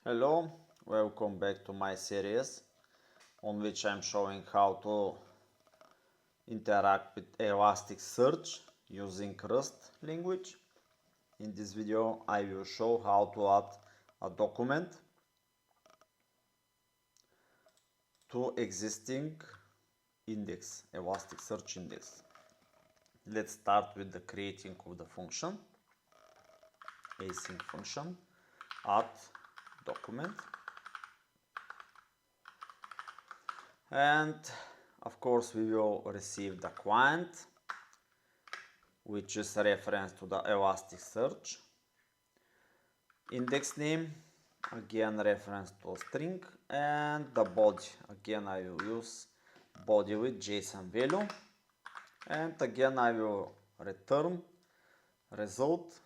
Hello, welcome back to my series on which I'm showing how to interact with ElasticSearch using Rust language. In this video I will show how to add a document to existing index, ElasticSearch index. Let's start with the creating of the function, async function, add document. And of course we will receive the client, which is a reference to the ElasticSearch. Index name, again reference to a string, and the body, again I will use body with JSON value, and again I will return result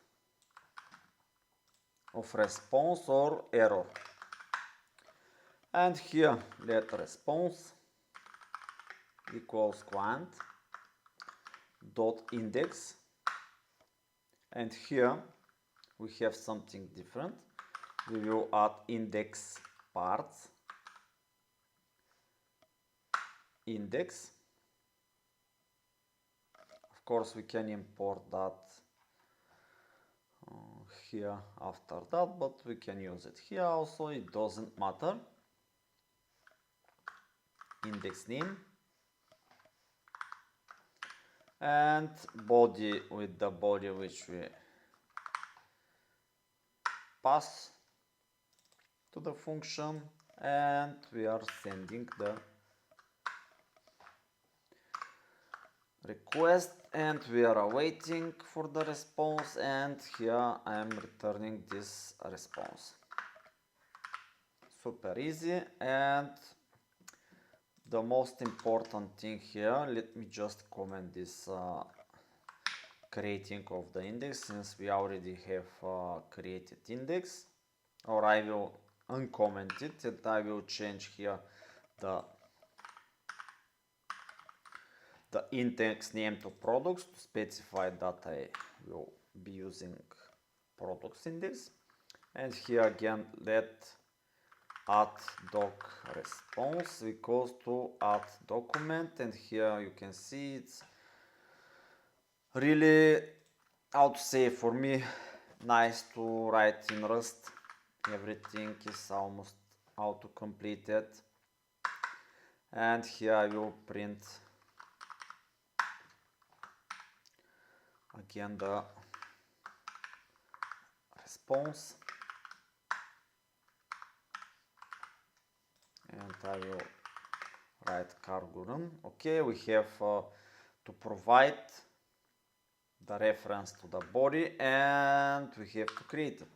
of response or error. And here let response equals client dot index, and here we have something different. We will add index parts, index. Of course we can import that here after that, but we can use it here also, it doesn't matter. Index name and body with the body which we pass to the function, and we are sending the request and we are awaiting for the response, and here I am returning this response. Super easy. And the most important thing here, let me just comment this creating of the index, since we already have created index, or I will uncomment it and I will change here the index name to products to specify that I will be using products index. And here again let add doc response equals to add document, and here you can see it's really, how to say, for me nice to write in Rust. Everything is almost auto completed, and here I will print again the response, and I will write cargo run. Okay, we have to provide the reference to the body, and we have to create it.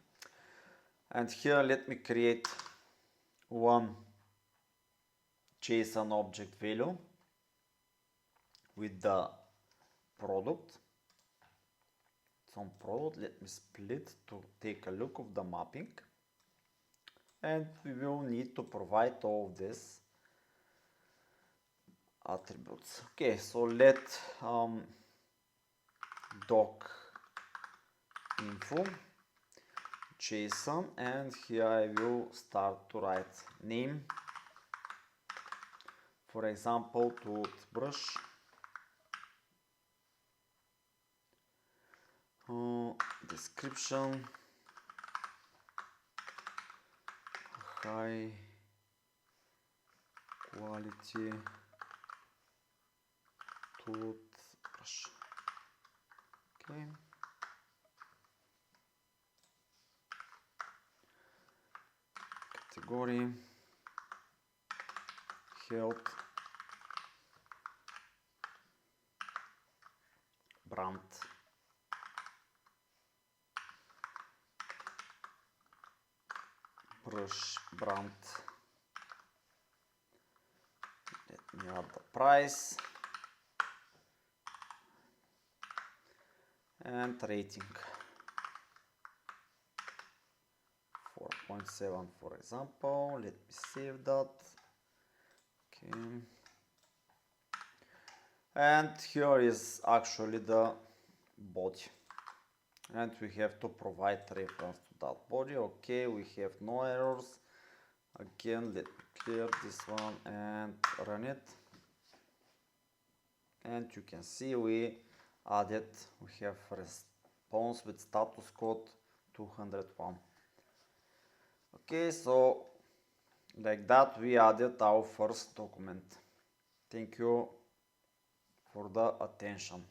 And here let me create one JSON object value with the product. Some product, let me split to take a look of the mapping, and we will need to provide all of these attributes. Okay, so let doc info JSON, and here I will start to write name, for example toothbrush, description high quality toothbrush. Okay, category health, brand, brush brand, let me add the price and rating 4.7 for example. Let me save that. Okay, and here is actually the body. and we have to provide reference to that body. Okay, we have no errors. Again, let me clear this one and run it. And you can see we have response with status code 201. Okay, so like that we added our first document. Thank you for the attention.